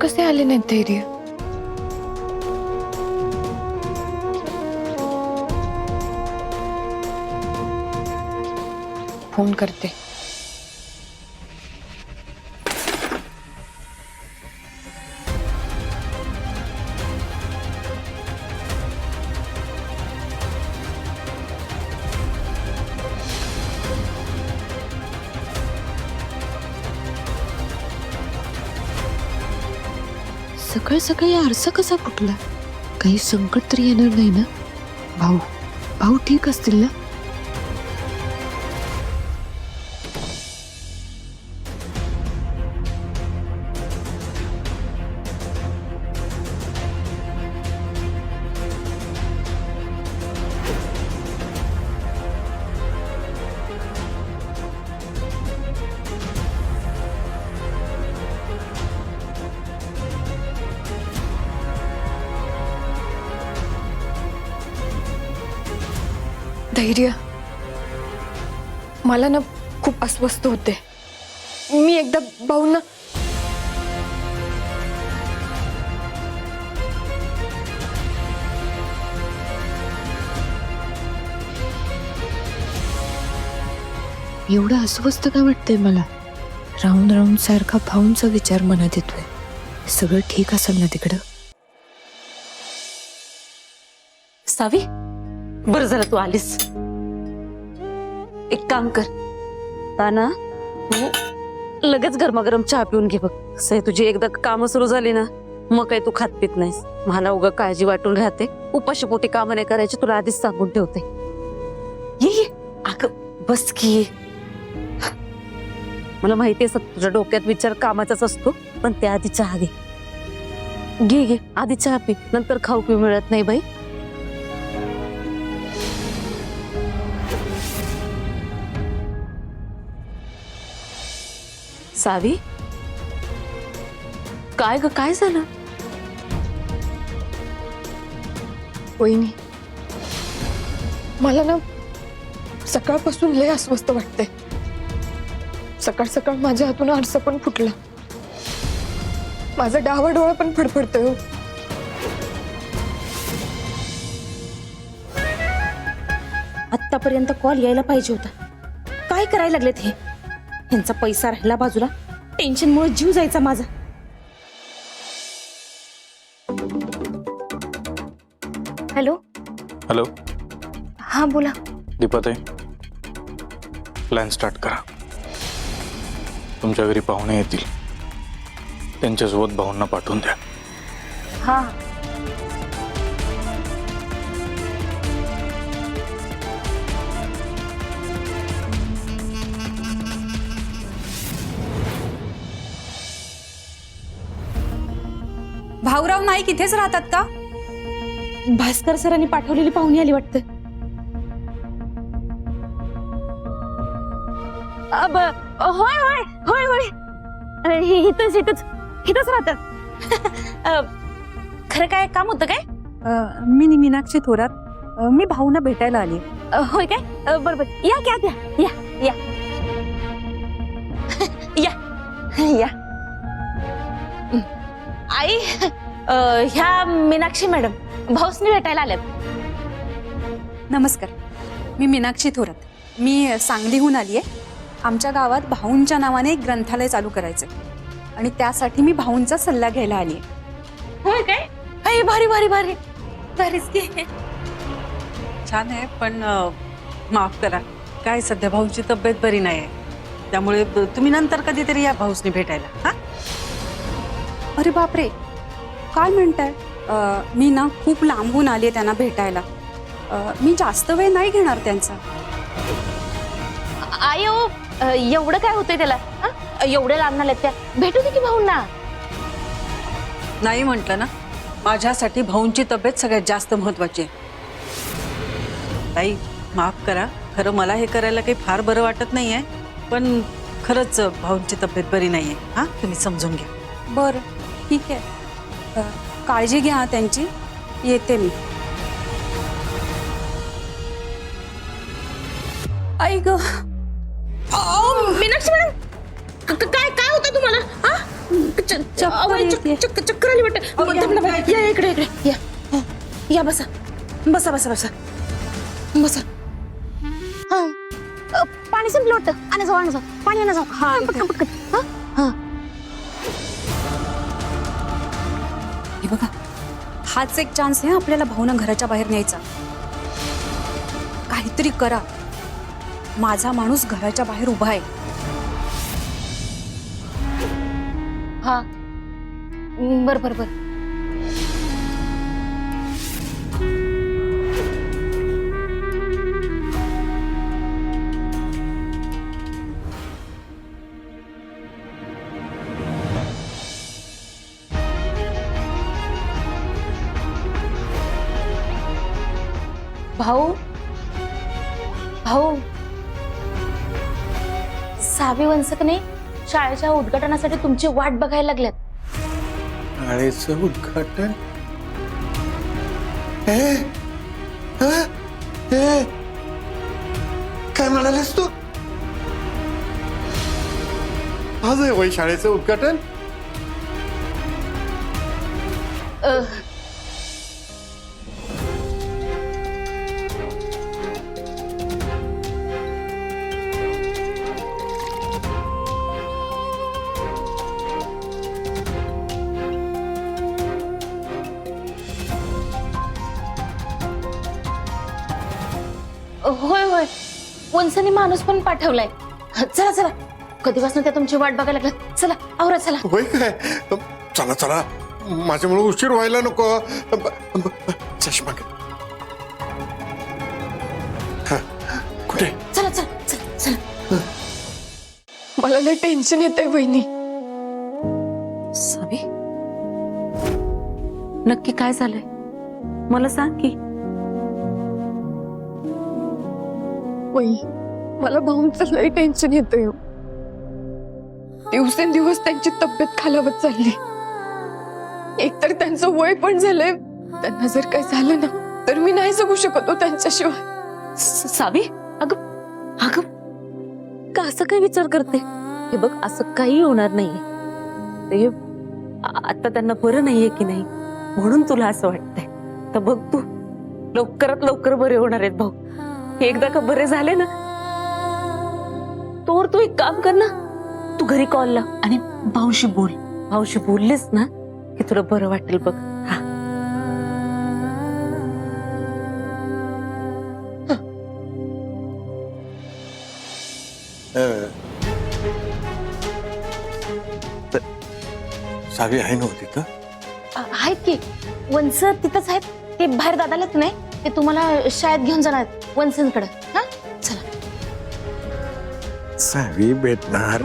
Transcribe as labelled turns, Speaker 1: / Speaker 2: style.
Speaker 1: कसे आले नाहीत धैर्य? फोन करते.
Speaker 2: सकाळ सकाळी आरसा कसा फुटला? काही संकट तरी येणार नाही ना? भाऊ भाऊ ठीक असतील ना?
Speaker 1: धैर्य, मला ना खूप अस्वस्थ होते. मी एकदा भाऊंना
Speaker 2: एवढं अस्वस्थ का वाटतंय मला? राहून राहून सारखा भाऊंचा विचार मनात येतोय. सगळं ठीक असेल ना तिकडं?
Speaker 3: सावी, बरं झालं तू आलीस. एक काम कर ताना, तू लगेच गरमागरम चहा पिऊन घे. बघ कसं आहे, तुझी एकदा कामं सुरू झाली ना मग काही तू खात पित नाहीस. मला उगा काळजी वाटून राहते. उपाशी पोटी कामं नाही करायची, तुला आधीच सांगून ठेवते. ये अगं बस की. मला माहिती आहे तुझ्या डोक्यात विचार कामाचाच असतो, पण त्याआधी चहा घे. घे घे आधी चहा पी, नंतर खाऊ पिऊ मिळत नाही बाई. सावी, काय ग, काय झालं?
Speaker 1: वहिनी, मला ना सकाळपासून लय अस्वस्थ वाटते. सकाळ सकाळ माझ्या हातून आरसा पण फुटला. माझा डावा डोळा पण फडफडतोय हो.
Speaker 4: आत्तापर्यंत कॉल यायला पाहिजे होता. काय करायला लागलेत हे? यांचा पैसा राहिला बाजूला, टेन्शनमुळे जीव जायचा माझा. हॅलो
Speaker 5: हॅलो,
Speaker 1: हा बोला.
Speaker 5: दीपाताई, प्लॅन स्टार्ट करा. तुमच्या घरी पाहुणे येतील, त्यांच्यासोबत भाऊंना पाठवून द्या.
Speaker 1: हा
Speaker 6: भाऊराव नाईक इथेच राहतात का?
Speaker 4: भास्कर सरांनी पाठवलेली पाहुणी आली वाटतं.
Speaker 3: होय होय होय होय, इथंच इथंच इथंच राहतात. खरं काय काम होतं काय?
Speaker 6: मी मीनाक्षी थोरात, मी भाऊना भेटायला आली.
Speaker 3: होय काय? बरोबर, या क्या द्या, या या या या. आई, ह्या मीनाक्षी मॅडम भाऊसनी भेटायला आल्यात.
Speaker 6: नमस्कार, मी मीनाक्षी थोरात. मी सांगलीहून आली आहे. आमच्या गावात भाऊंच्या नावाने एक ग्रंथालय चालू करायचं आणि त्यासाठी मी भाऊंचा सल्ला घ्यायला आली आहे.
Speaker 3: होय काय? आई, भारी भारी भारी भारीच की.
Speaker 7: छान आहे, पण माफ करा, काय सध्या भाऊची तब्येत बरी नाही आहे, त्यामुळे तुम्ही नंतर कधीतरी या भाऊसनी भेटायला. हा,
Speaker 6: अरे बापरे, काय म्हणताय? मी ना खूप लांबून आली आहे त्यांना भेटायला. मी जास्त वेळ नाही घेणार त्यांचा.
Speaker 3: आयो, एवढं काय होतंय त्याला? एवढे लांब आल्यात त्या, भेटू दे की भाऊंना.
Speaker 7: नाही म्हटलं ना, माझ्यासाठी भाऊंची तब्येत सगळ्यात जास्त महत्वाची आहे. ताई, माफ करा, खरं मला हे करायला काही फार बरं वाटत नाहीये, पण खरंच भाऊंची तब्येत बरी नाहीये. हा, तुम्ही समजून घ्या.
Speaker 6: बरं, ठीक आहे. काळजी घ्या त्यांची. येते मी.
Speaker 4: आई ग,
Speaker 3: मीनाक्षी मॅडम, काय काय होतं तुम्हाला?
Speaker 4: चक्कर आली वाटतं. या इकडे इकडे या. या बसा बसा बसा बसा बसा.
Speaker 2: पाणी संपलं वाटतं. आणि जाऊ पाणी आणा जाऊ. हा पटकन पटकन. हा
Speaker 6: हे बघा, हाच एक चान्स आहे आपल्याला भाऊना घराच्या बाहेर न्यायचा. काहीतरी करा. माझा माणूस घराच्या बाहेर उभा आहे.
Speaker 2: हा बर.
Speaker 4: भाऊ भाऊ सावी वंसकने शाळेच्या उद्घाटनासाठी तुमची वाट बघायला लागल्यात.
Speaker 8: शाळेचं उद्घाटन काय म्हणालीस तू? आज आहे वय शाळेचं उद्घाटन?
Speaker 4: होय वंसनी माणूस पण पाठवलाय. चला कधीपासून त्या तुमची वाट बघायला लागल्यात. चला आवरा चला.
Speaker 8: होय काय? चला चला, माझ्यामुळे उशीर व्हायला नको. चष्मा घे. हा, कुठे?
Speaker 4: चला.
Speaker 1: मला लय टेन्शन येतंय वहिनी.
Speaker 3: सावी, नक्की काय झालंय मला सांग की.
Speaker 1: वही मला भाऊंचं लय टेन्शन येतंय. दिवसेंदिवस त्यांची तब्येत खालावत चालली. एकतर त्यांचं वय पण झालंय. त्यांना जर काय झालं ना तर मी नाही जगू शकत हो त्यांच्याशिवाय.
Speaker 3: सावी, अगं का असं काय विचार करते? हे बघ, असं काही होणार नाहीये. ते आता त्यांना बरं नाहीये की नाही म्हणून तुला असं वाटतंय. तर बघ, तू लवकरात लवकर बरे होणार आहेत भाऊ. एकदा का बरे झाले ना तोवर तू एक काम कर ना, तू घरी कॉल लाव आणि भाऊशी बोल. भाऊशी बोललीस ना की तुला बरं वाटेल बघ. हा,
Speaker 8: सावी आहे नव्हती तर?
Speaker 4: आहेत की वंस तिथंच आहेत. ते बाहेर दादालाच नाही, ते तुम्हाला शाळेत घेऊन जाणार वंसनकडे. हा चला.
Speaker 8: सावी भेटणार